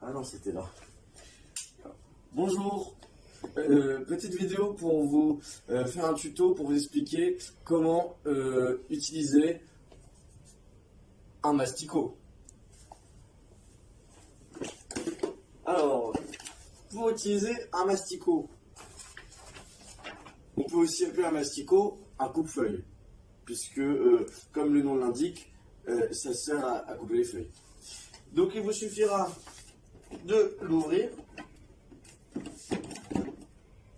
Ah non, c'était là. Bonjour. Petite vidéo pour vous faire un tuto pour vous expliquer comment utiliser un masticot. Alors, pour utiliser un masticot, on peut aussi appeler un masticot un coupe-feuille, puisque, comme le nom l'indique, ça sert à couper les feuilles. Donc il vous suffira de l'ouvrir.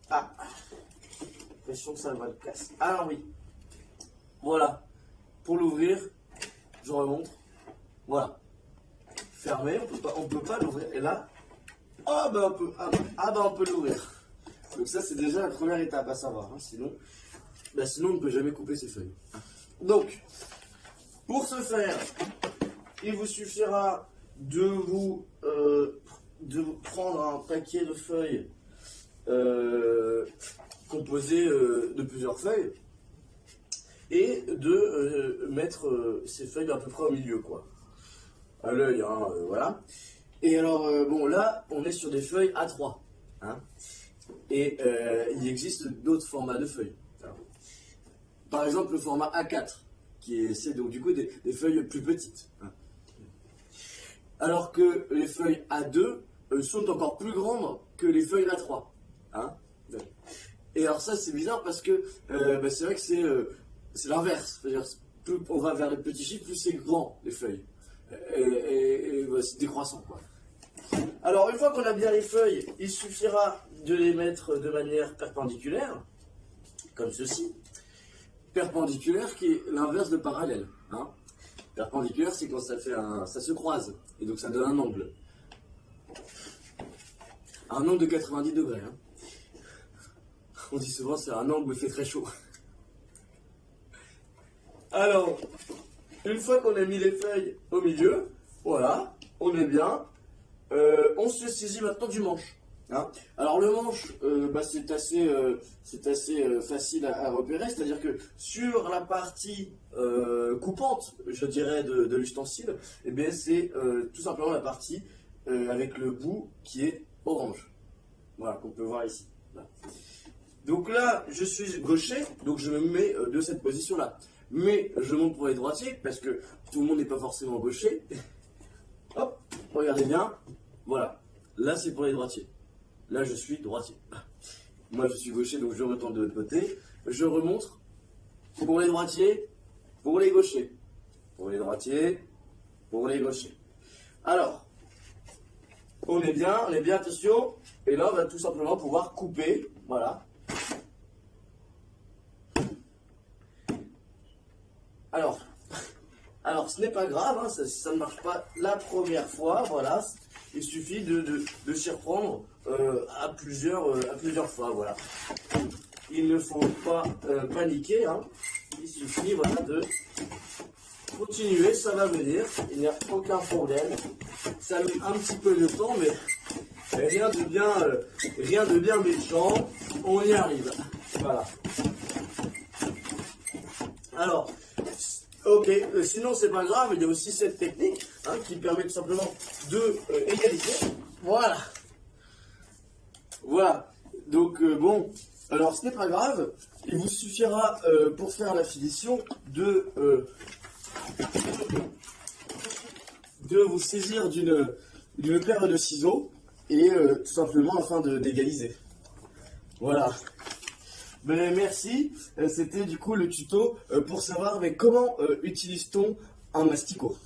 Ah, l'impression que ça va le casser. Alors oui, voilà, pour l'ouvrir, je remonte, voilà, fermé, on peut pas l'ouvrir, et là, oh, ben on peut l'ouvrir. Donc ça c'est déjà la première étape à savoir, hein. Sinon on ne peut jamais couper ses feuilles. Donc, pour ce faire, il vous suffira de prendre un paquet de feuilles composé de plusieurs feuilles et de mettre ces feuilles à peu près au milieu, quoi, à l'œil, hein, voilà. Et alors bon, là on est sur des feuilles A3, hein, et il existe d'autres formats de feuilles. Alors, par exemple le format A4 c'est donc du coup des feuilles plus petites, hein. Alors que les feuilles A2 sont encore plus grandes que les feuilles A3, hein. Et alors ça c'est bizarre parce que c'est vrai que c'est l'inverse. C'est-à-dire plus on va vers les petits chiffres, plus c'est grand les feuilles. Et c'est décroissant, quoi. Alors une fois qu'on a bien les feuilles, il suffira de les mettre de manière perpendiculaire, comme ceci. Perpendiculaire qui est l'inverse de parallèle, hein. Perpendiculaire, c'est quand ça se croise, et donc ça donne un angle. Un angle de 90 degrés, hein. On dit souvent c'est un angle où il fait très chaud. Alors, une fois qu'on a mis les feuilles au milieu, voilà, on est bien. On se saisit maintenant du manche, hein. Alors le manche, c'est assez facile à repérer, c'est-à-dire que sur la partie coupante, je dirais, de l'ustensile, eh bien c'est tout simplement la partie avec le bout qui est orange, voilà, qu'on peut voir ici. Voilà. Donc là, je suis gaucher, donc je me mets de cette position-là. Mais je monte pour les droitiers, parce que tout le monde n'est pas forcément gaucher. Hop, regardez bien, voilà, là c'est pour les droitiers. Là je suis droitier. Moi je suis gaucher, donc je retourne de l'autre côté. Je remonte pour les droitiers, pour les gauchers. Pour les droitiers, pour les gauchers. Alors, on est bien, attention. Et là on va tout simplement pouvoir couper, voilà. Alors ce n'est pas grave, hein, ça ne marche pas la première fois, voilà. Il suffit de s'y reprendre à plusieurs fois, voilà. Il ne faut pas paniquer, hein. Il suffit, voilà, de continuer, ça va venir, il n'y a aucun problème. Ça met un petit peu de temps, mais rien de bien méchant, on y arrive, voilà. Alors, ok, sinon c'est pas grave, il y a aussi cette technique, hein, qui permet tout simplement de égaliser. Voilà. Voilà. Donc bon, alors ce n'est pas grave, il vous suffira pour faire la finition de vous saisir d'une paire de ciseaux et tout simplement afin d'égaliser. Voilà. Ben, merci, c'était du coup le tuto pour savoir comment utilise-t-on un masticot.